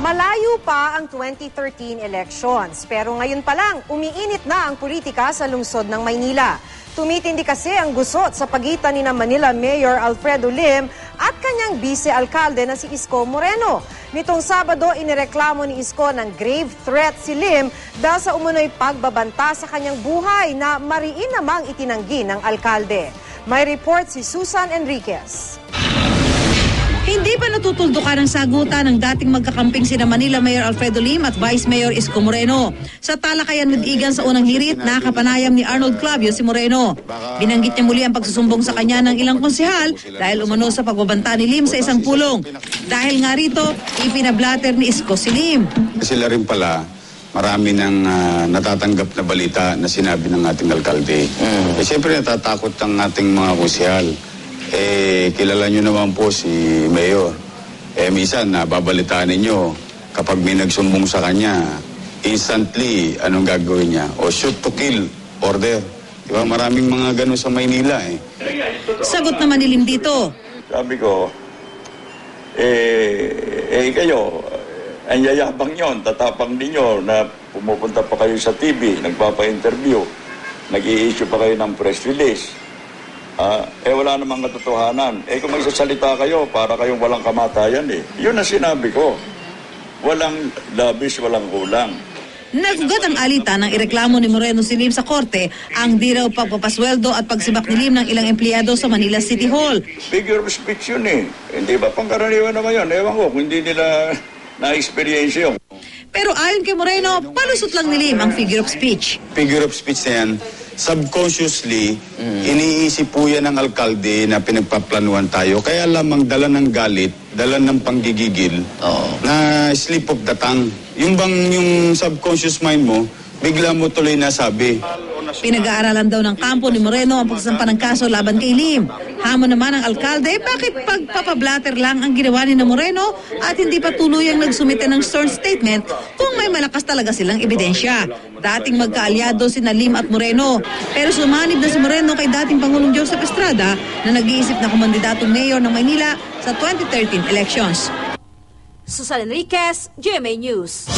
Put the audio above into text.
Malayo pa ang 2013 elections, pero ngayon pa lang umiinit na ang politika sa lungsod ng Maynila. Tumitindi kasi ang gusot sa pagitan ni Manila Mayor Alfredo Lim at kanyang vice-alkalde na si Isko Moreno. Nitong Sabado, inireklamo ni Isko ng grave threat si Lim dahil sa umunoy pagbabanta sa kanyang buhay na mariin namang itinanggi ng alkalde. May report si Susan Enriquez. Hindi pa natutuldukan ang sagutan ng dating magkakamping sina Manila Mayor Alfredo Lim at Vice Mayor Isko Moreno. Sa talakayan with Igan sa unang hirit, nakapanayam ni Arnold Clavio si Moreno. Binanggit niya muli ang pagsusumbong sa kanya ng ilang konsehal dahil umano sa pagbabanta ni Lim sa isang pulong. Dahil nga rito, ipinablatter ni Isko si Lim. Sila rin pala, marami ng natatanggap na balita na sinabi ng ating alkalde. Siyempre natatakot ang ating mga konsehal. Kilala nyo naman po si Mayor. Minsan, nababalitaan ninyo, kapag may nagsumbong sa kanya, instantly, anong gagawin niya? O shoot to kill order. Diba? Maraming mga ganun sa Maynila Sagot naman ni Lim dito. Sabi ko, kayo, ang yayabang nyo, tatapang ninyo na pumupunta pa kayo sa TV, nagpapa-interview, nag-i-issue pa kayo ng press release. Wala namang katotohanan. Kung magsasalita kayo, para kayong walang kamatayan Yun ang sinabi ko. Walang labis, walang kulang. Nagugat ang alita ng ireklamo ni Moreno si Lim sa korte ang di raw pagpapasweldo at pagsibak ni Lim ng ilang empleyado sa Manila City Hall. Figure of speech yun Hindi ba pangkaraniwan naman yun? Ewan ko, kung hindi nila na-experience yun. Pero ayon kay Moreno, palusot lang ni Lim ang figure of speech. Figure of speech na yan, subconsciously, iniisip po yan ng alkalde na pinagpaplanuhan tayo. Kaya lamang dala ng galit, dala ng panggigigil, na slip of the tongue. Yung bang yung subconscious mind mo, bigla mo tuloy nasabi. Pinag-aaralan daw ng kampo ni Moreno ang pagsasampa ng kaso laban kay Lim. Hamon naman ang alkalde, bakit pagpapablatter lang ang ginawa ni Moreno at hindi pa tuluyang nagsumite ng sworn statement kung may malakas talaga silang ebidensya. Dating magkaalyado sina Lim at Moreno. Pero sumanib na si Moreno kay dating Pangulong Joseph Estrada na nag-iisip na kumandidatong mayor ng Maynila sa 2013 elections. Susan Enriquez, GMA News.